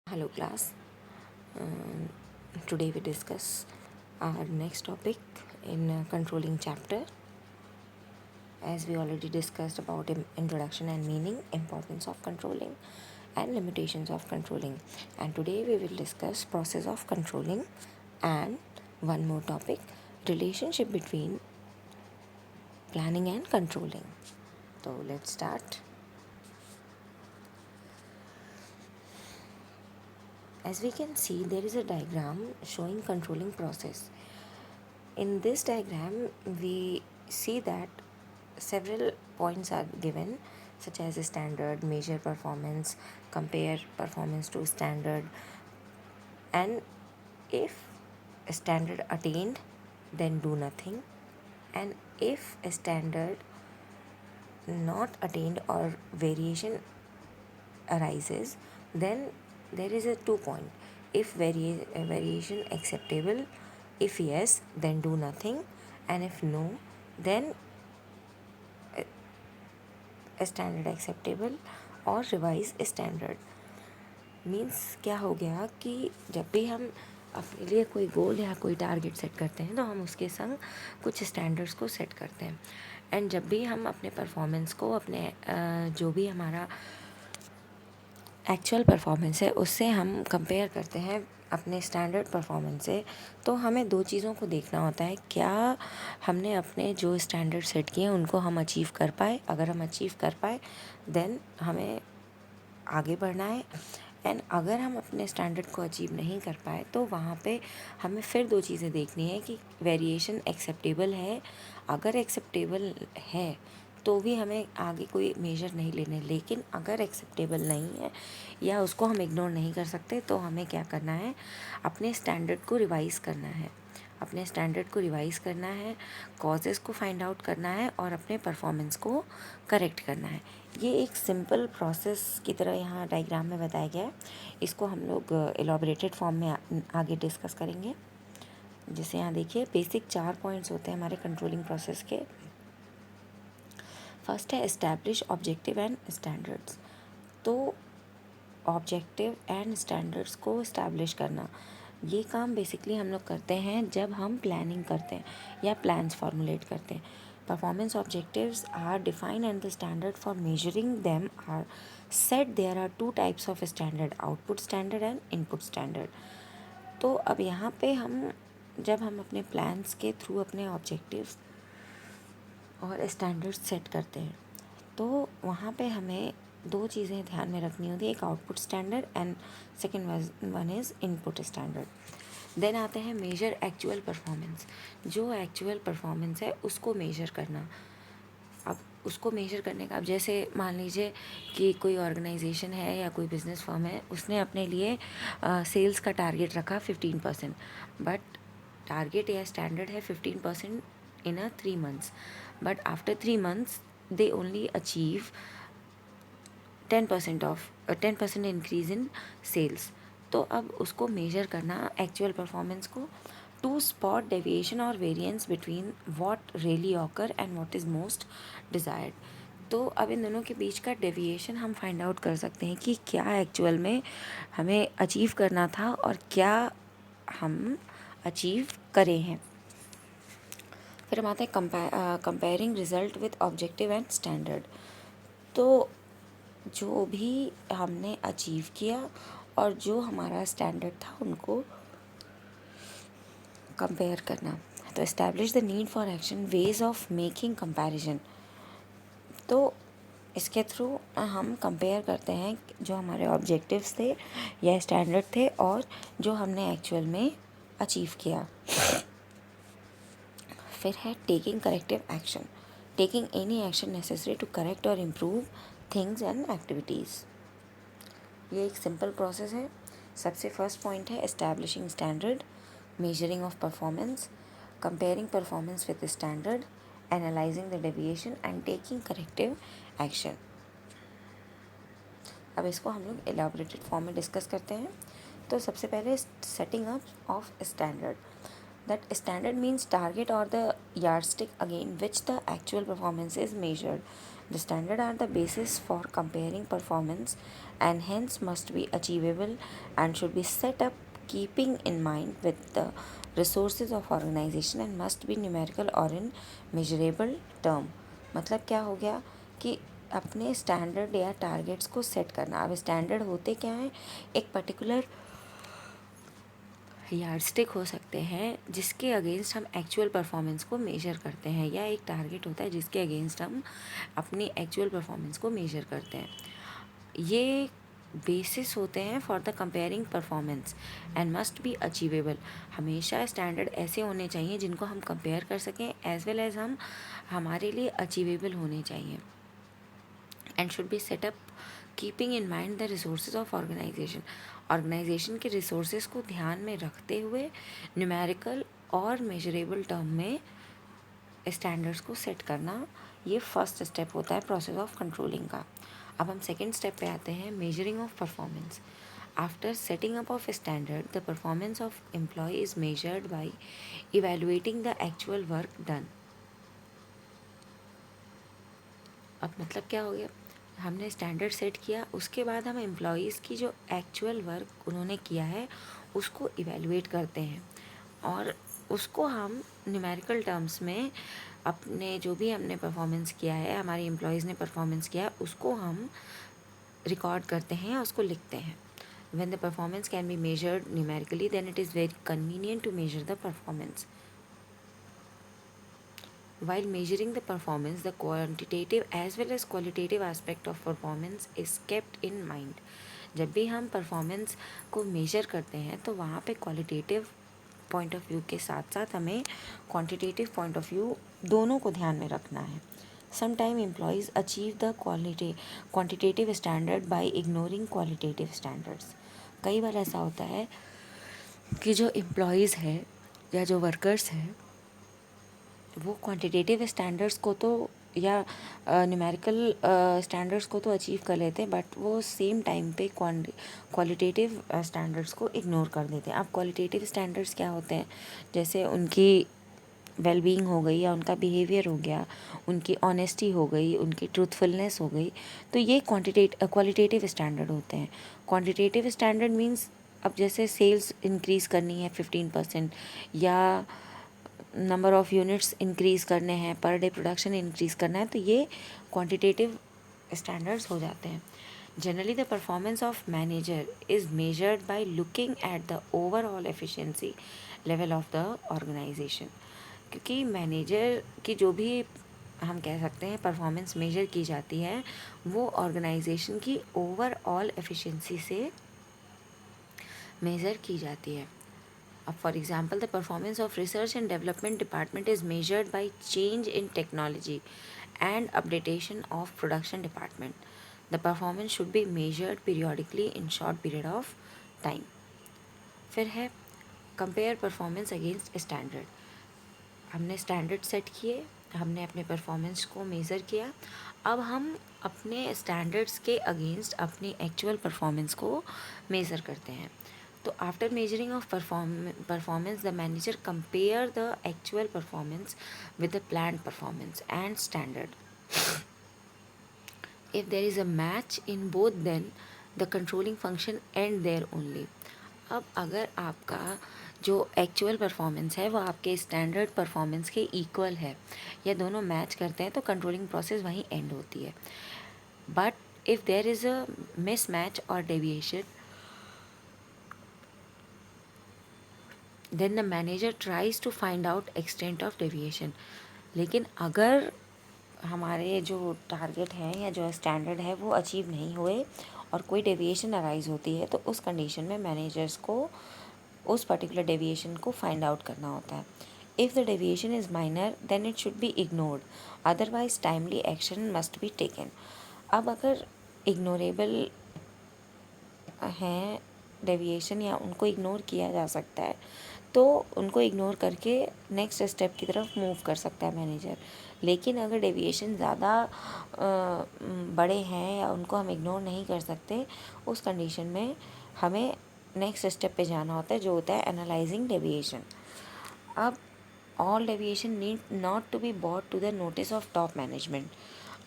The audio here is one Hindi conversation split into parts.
Hello class. Um, Today we discuss our next topic in controlling chapter. As we already discussed about introduction and meaning, importance of controlling, and limitations of controlling. And today we will discuss process of controlling and one more topic, relationship between planning and controlling. So let's start. As we can see, there is a diagram showing controlling process. In this diagram, we see that several points are given, such as standard, measure performance, compare performance to standard, and if a standard attained, then do nothing, and if a standard not attained or variation arises, then there is a 2 point. If variation acceptable, if yes, then do nothing, and if no, then a standard acceptable और रिवाइज स्टैंडर्ड. मीन्स क्या हो गया कि जब भी हम अपने लिए कोई गोल या कोई टारगेट सेट करते हैं तो हम उसके संग कुछ स्टैंडर्ड्स को सेट करते हैं. एंड जब भी हम अपने परफॉर्मेंस को अपने जो भी हमारा एक्चुअल परफॉर्मेंस है उससे हम कंपेयर करते हैं अपने स्टैंडर्ड परफॉर्मेंस से, तो हमें दो चीज़ों को देखना होता है. क्या हमने अपने जो स्टैंडर्ड सेट किए हैं उनको हम अचीव कर पाए. अगर हम अचीव कर पाए देन हमें आगे बढ़ना है. एंड अगर हम अपने स्टैंडर्ड को अचीव नहीं कर पाए तो वहाँ पे हमें फिर दो चीज़ें देखनी है कि वेरिएशन एक्सेप्टेबल है. अगर एक्सेप्टेबल है तो भी हमें आगे कोई मेजर नहीं लेने, लेकिन अगर एक्सेप्टेबल नहीं है या उसको हम इग्नोर नहीं कर सकते तो हमें क्या करना है, अपने स्टैंडर्ड को रिवाइज़ करना है. अपने स्टैंडर्ड को रिवाइज़ करना है, कॉजेज़ को फाइंड आउट करना है और अपने परफॉर्मेंस को करेक्ट करना है. ये एक सिंपल प्रोसेस की तरह यहाँ डायग्राम में बताया गया है. इसको हम लोग एलॉबरेटेड फॉर्म में आगे डिस्कस करेंगे. जैसे यहाँ देखिए, बेसिक 4 पॉइंट्स होते हैं हमारे कंट्रोलिंग प्रोसेस के. फर्स्ट है एस्टैब्लिश ऑब्जेक्टिव एंड स्टैंडर्ड्स. तो ऑब्जेक्टिव एंड स्टैंडर्ड्स को इस्टेब्लिश करना, ये काम बेसिकली हम लोग करते हैं जब हम प्लानिंग करते हैं या प्लान्स फॉर्मुलेट करते हैं. Performance objectives are defined and the standard for measuring them are set. There are 2 types of standard, output standard and input standard. तो अब यहाँ पे जब हम अपने प्लान्स के थ्रू अपने ऑब्जेक्टिव्स और स्टैंडर्ड्स सेट करते हैं तो वहाँ पे हमें दो चीज़ें ध्यान में रखनी होती है. एक output standard and second one is input standard. Then आते हैं मेजर एक्चुअल परफॉर्मेंस. जो एक्चुअल परफॉर्मेंस है उसको मेजर करना. अब उसको मेजर करने का, अब जैसे मान लीजिए कि कोई ऑर्गेनाइजेशन है या कोई बिजनेस फर्म है, उसने अपने लिए सेल्स का टारगेट रखा 15%, बट टारगेट या स्टैंडर्ड है 15% इन 3 months, but after 3 months they only achieve 10% increase in sales. तो अब उसको मेजर करना एक्चुअल परफॉर्मेंस को, टू स्पॉट डेविएशन और variance between what really occur and what is most desired. तो अब इन दोनों के बीच का डेविएशन हम फाइंड आउट कर सकते हैं कि क्या एक्चुअल में हमें अचीव करना था और क्या हम अचीव करे हैं. फिर हम आते हैं comparing result with objective and standard. तो जो भी हमने अचीव किया और जो हमारा स्टैंडर्ड था उनको कंपेयर करना. तो establish the need for action, ways of making comparison. तो इसके थ्रू हम कंपेयर करते हैं जो हमारे ऑब्जेक्टिव्स थे या स्टैंडर्ड थे और जो हमने एक्चुअल में अचीव किया. फिर है taking corrective action, taking any action necessary to correct और इम्प्रूव थिंग्स एंड एक्टिविटीज़. ये एक सिंपल प्रोसेस है. सबसे फर्स्ट पॉइंट है establishing standard, measuring of performance, comparing performance with standard, analysing the deviation and taking corrective action. अब इसको हम लोग एलाबोरेटेड फॉर्म में डिस्कस करते हैं. तो सबसे पहले setting up of standard. That standard means target or the yardstick against which the actual performance is measured. The standard are the basis for comparing performance and hence must be achievable and should be set up keeping in mind with the resources of organization and must be numerical or in measurable term. मतलब क्या हो गया कि अपने स्टैंडर्ड या टारगेट्स को सेट करना। अब स्टैंडर्ड होते क्या हैं, एक पर्टिकुलर यार्डस्टिक हो सकते हैं जिसके अगेंस्ट हम एक्चुअल परफॉर्मेंस को मेजर करते हैं, या एक टारगेट होता है जिसके अगेंस्ट हम अपनी एक्चुअल परफॉर्मेंस को मेजर करते हैं। ये बेसिस होते हैं for the comparing performance and must be achievable. हमेशा स्टैंडर्ड ऐसे होने चाहिए जिनको हम कंपेयर कर सकें एज वेल एज हम हमारे लिए अचीवेबल होने चाहिए and should be setup keeping in mind the resources of organisation. Organisation के रिसोर्सेज को ध्यान में रखते हुए न्यूमेरिकल और मेजरेबल टर्म में स्टैंडर्ड्स को सेट करना, ये फर्स्ट स्टेप होता है प्रोसेस ऑफ कंट्रोलिंग का। अब हम सेकेंड स्टेप पे आते हैं, measuring of performance. After setting up of standard the performance of employ is measured by evaluating the actual work done. अब मतलब क्या हो गया, हमने स्टैंडर्ड सेट किया, उसके बाद हम एम्प्लॉयज़ की जो एक्चुअल वर्क उन्होंने किया है उसको इवेलुएट करते हैं और उसको हम न्यूमेरिकल टर्म्स में अपने जो भी हमने परफॉर्मेंस किया है, हमारी एम्प्लॉयज़ ने परफॉर्मेंस किया है, उसको हम रिकॉर्ड करते हैं, उसको लिखते हैं। When the performance can be measured numerically, then it is very convenient to measure the performance. While measuring the performance, the quantitative as well as qualitative aspect of performance is kept in mind. जब भी हम परफॉर्मेंस को मेजर करते हैं तो वहाँ पे क्वालिटेटिव पॉइंट ऑफ व्यू के साथ साथ हमें क्वांटिटेटिव पॉइंट ऑफ व्यू दोनों को ध्यान में रखना है। Sometime employees achieve the quantitative standard by ignoring qualitative standards. कई बार ऐसा होता है कि जो एम्प्लॉयज़ है या जो वर्कर्स है वो क्वांटिटेटिव स्टैंडर्ड्स को तो या न्यूमेरिकल स्टैंडर्ड्स को तो अचीव कर लेते हैं, बट वो सेम टाइम पे क्वालिटेटिव स्टैंडर्ड्स को इग्नोर कर देते हैं। अब क्वालिटेटिव स्टैंडर्ड्स क्या होते हैं, जैसे उनकी वेलबींग हो गई या उनका बिहेवियर हो गया, उनकी ऑनेस्टी हो गई, उनकी ट्रूथफुलनेस हो गई, तो ये क्वालिटेटिव स्टैंडर्ड होते हैं। क्वांटिटेटिव स्टैंडर्ड मीन्स अब जैसे सेल्स इंक्रीज़ करनी है 15% या नंबर ऑफ़ यूनिट्स इंक्रीज़ करने हैं, पर डे प्रोडक्शन इंक्रीज़ करना है, तो ये क्वांटिटेटिव स्टैंडर्ड्स हो जाते हैं। Generally the performance of manager is measured by looking at the overall efficiency level of the organisation. क्योंकि मैनेजर की जो भी हम कह सकते हैं परफॉर्मेंस मेजर की जाती है वो ऑर्गेनाइजेशन की ओवरऑल एफिशिएंसी से मेज़र की जाती है। For example, the performance of research and development department is measured by change in technology and updatation of production department. The performance should be measured periodically in short period of time. फिर है compare performance against standard. हमने स्टैंडर्ड सेट किए, हमने अपने परफॉर्मेंस को मेज़र किया, अब हम अपने स्टैंडर्ड्स के अगेंस्ट अपनी एक्चुअल परफॉर्मेंस को मेज़र करते हैं। तो after measuring of performance the manager compare the actual performance with the planned performance and standard. If there is a match in both then the controlling function end there only. अब अगर आपका जो एक्चुअल परफॉर्मेंस है वो आपके स्टैंडर्ड परफॉर्मेंस के इक्वल है या दोनों मैच करते हैं तो कंट्रोलिंग प्रोसेस वहीं एंड होती है। But if there is a mismatch और deviation then the manager tries to find out extent of deviation. लेकिन अगर हमारे जो टारगेट हैं या जो स्टैंडर्ड है वो अचीव नहीं हुए और कोई डेविएशन अराइज होती है तो उस कंडीशन में मैनेजर्स को उस पर्टिकुलर डेविएशन को फाइंड आउट करना होता है। If the deviation is minor then it should be ignored, otherwise timely action must be taken. अब अगर इग्नोरेबल हैं डेविएशन या उनको इग्नोर किया जा सकता है तो उनको इग्नोर करके नेक्स्ट स्टेप की तरफ मूव कर सकता है मैनेजर। लेकिन अगर डेविएशन ज़्यादा बड़े हैं या उनको हम इग्नोर नहीं कर सकते, उस कंडीशन में हमें नेक्स्ट स्टेप पे जाना होता है जो होता है एनालाइजिंग डेविएशन। अब all deviation need not to be bought to the notice of top management.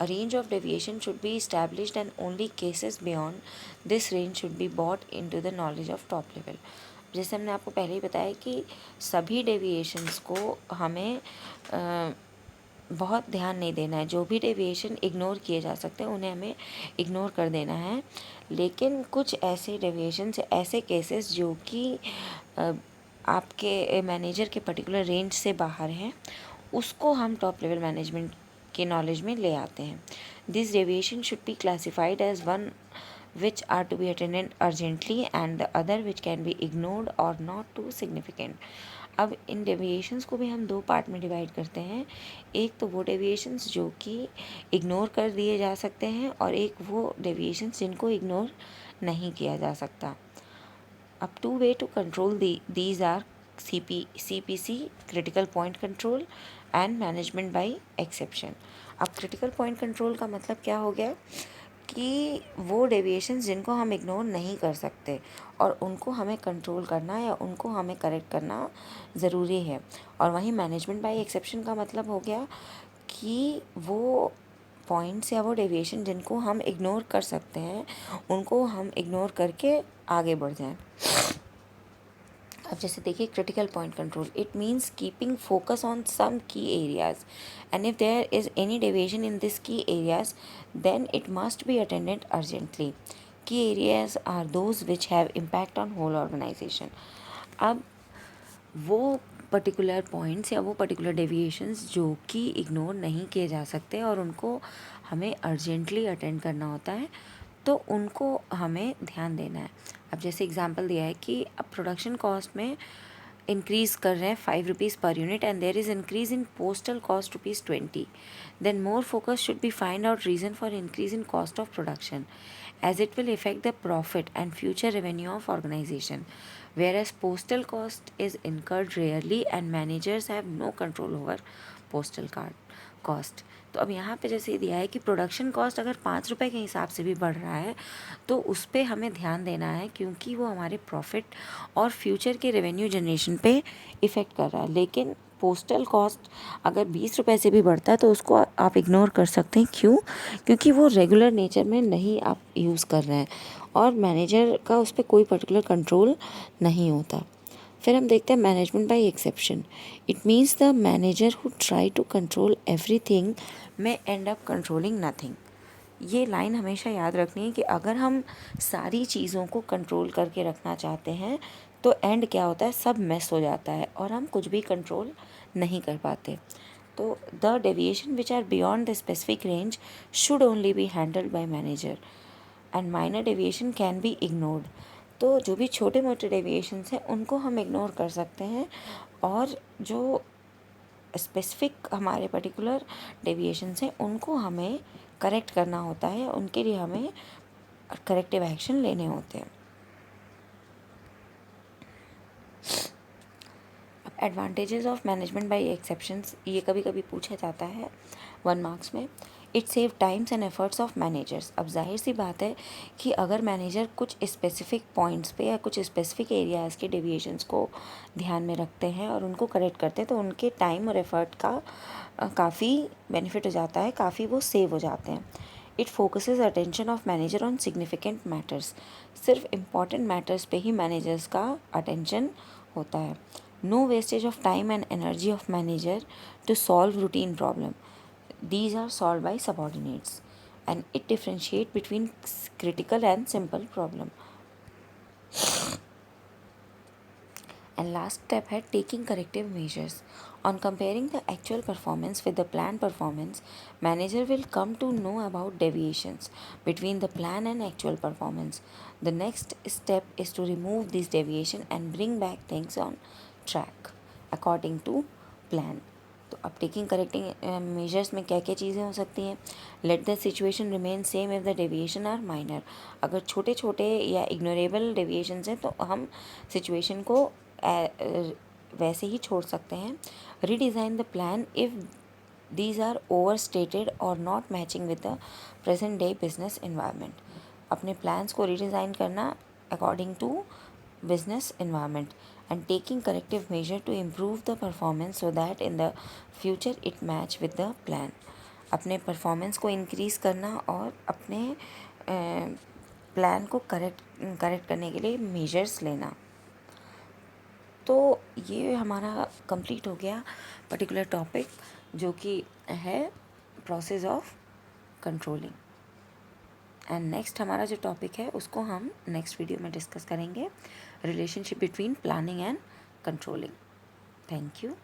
A range of deviation should be established and only cases beyond this range should be brought into the knowledge of top level. जैसे हमने आपको पहले ही बताया कि सभी डेविएशंस को हमें बहुत ध्यान नहीं देना है। जो भी डेविएशन इग्नोर किए जा सकते हैं उन्हें हमें इग्नोर कर देना है, लेकिन कुछ ऐसे डेविएशंस, ऐसे केसेस जो कि आपके मैनेजर के पर्टिकुलर रेंज से बाहर हैं, उसको हम टॉप लेवल मैनेजमेंट के नॉलेज में ले आते हैं। This deviation should be classified as one which are to be attended urgently and the other which can be ignored or not too significant. अब इन डेविएशंस को भी हम दो पार्ट में डिवाइड करते हैं। एक तो वो डेविएशंस जो कि इग्नोर कर दिए जा सकते हैं और एक वो डेविएशंस जिनको इग्नोर नहीं किया जा सकता। अब two ways to control these are CPC critical point control and management by exception. अब क्रिटिकल पॉइंट कंट्रोल का मतलब क्या हो गया कि वो डेविएशंस जिनको हम इग्नोर नहीं कर सकते और उनको हमें कंट्रोल करना या उनको हमें करेक्ट करना ज़रूरी है। और वहीं मैनेजमेंट बाय एक्सेप्शन का मतलब हो गया कि वो पॉइंट्स या वो डेविएशन जिनको हम इग्नोर कर सकते हैं उनको हम इग्नोर करके आगे बढ़ जाएं। अब जैसे देखिए critical point control, it means keeping focus on some key areas and if there is any deviation in this key areas then it must be attended urgently. Key areas are those which have impact on whole organisation. अब वो पर्टिकुलर पॉइंट्स या वो पर्टिकुलर डेविएशंस जो कि इग्नोर नहीं किए जा सकते और उनको हमें अर्जेंटली अटेंड करना होता है, तो उनको हमें ध्यान देना है। अब जैसे एग्जांपल दिया है कि अब प्रोडक्शन कॉस्ट में इंक्रीज़ कर रहे हैं 5 rupees per unit and there is increase in postal cost ₹20, then more focus should be find out reason for increase in cost of production as it will affect the profit and future revenue of organization, whereas postal cost is incurred rarely and managers have no control over postal card cost. तो अब यहाँ पे जैसे दिया है कि प्रोडक्शन कॉस्ट अगर 5 रुपये के हिसाब से भी बढ़ रहा है तो उस पर हमें ध्यान देना है क्योंकि वो हमारे प्रॉफिट और फ्यूचर के रेवेन्यू जनरेशन पे इफ़ेक्ट कर रहा है। लेकिन पोस्टल कॉस्ट अगर 20 रुपये से भी बढ़ता है तो उसको आप इग्नोर कर सकते हैं। क्यों? क्योंकि वो रेगुलर नेचर में नहीं आप यूज़ कर रहे हैं और मैनेजर का उस पर कोई पर्टिकुलर कंट्रोल नहीं होता। फिर हम देखते हैं management by exception. It means the manager who try to control everything may end up controlling nothing. ये लाइन हमेशा याद रखनी है कि अगर हम सारी चीज़ों को कंट्रोल करके रखना चाहते हैं तो एंड क्या होता है, सब मिस हो जाता है और हम कुछ भी कंट्रोल नहीं कर पाते। तो the deviation which are beyond the specific range should only be handled by manager and minor deviation can be ignored. तो जो भी छोटे मोटे डेविएशंस हैं उनको हम इग्नोर कर सकते हैं और जो स्पेसिफिक हमारे पर्टिकुलर डेविएशंस हैं उनको हमें करेक्ट करना होता है, उनके लिए हमें करेक्टिव एक्शन लेने होते हैं। अब advantages of management by exceptions, ये कभी कभी पूछा जाता है 1 मार्क्स में। It save times and efforts of managers. अब जाहिर सी बात है कि अगर मैनेजर कुछ स्पेसिफिक पॉइंट्स पे या कुछ स्पेसिफिक एरियाज़ के डेविएशंस को ध्यान में रखते हैं और उनको करेक्ट करते हैं तो उनके टाइम और एफर्ट का काफ़ी बेनिफिट हो जाता है, काफ़ी वो सेव हो जाते हैं। It focuses attention of manager on significant matters. सिर्फ इम्पॉर्टेंट मैटर्स पे ही मैनेजर्स का अटेंशन होता है। No wastage of time and energy of manager to solve routine problem, these are solved by subordinates and it differentiate between critical and simple problem. And last step है taking corrective measures. On comparing the actual performance with the planned performance, manager will come to know about deviations between the plan and actual performance. The next step is to remove these deviation and bring back things on track according to plan. तो अब टेकिंग करेक्टिंग मेजर्स में क्या क्या चीज़ें हो सकती हैं। Let the situation remain same if the deviation are minor. अगर छोटे छोटे या इग्नोरेबल डेविएशंस हैं तो हम सिचुएशन को वैसे ही छोड़ सकते हैं। Redesign the plan if these are over stated और not matching with the present day business environment. अपने प्लान्स को रीडिज़ाइन करना according to business environment and taking corrective measure to improve the performance so that in the future it match with the plan. अपने परफॉर्मेंस को इंक्रीज़ करना और अपने प्लान को करेक्ट करने के लिए मेजर्स लेना। तो ये हमारा कंप्लीट हो गया पर्टिकुलर टॉपिक, जो कि है process of controlling. And next हमारा जो टॉपिक है उसको हम नेक्स्ट वीडियो में डिस्कस करेंगे, relationship between planning and controlling. Thank you.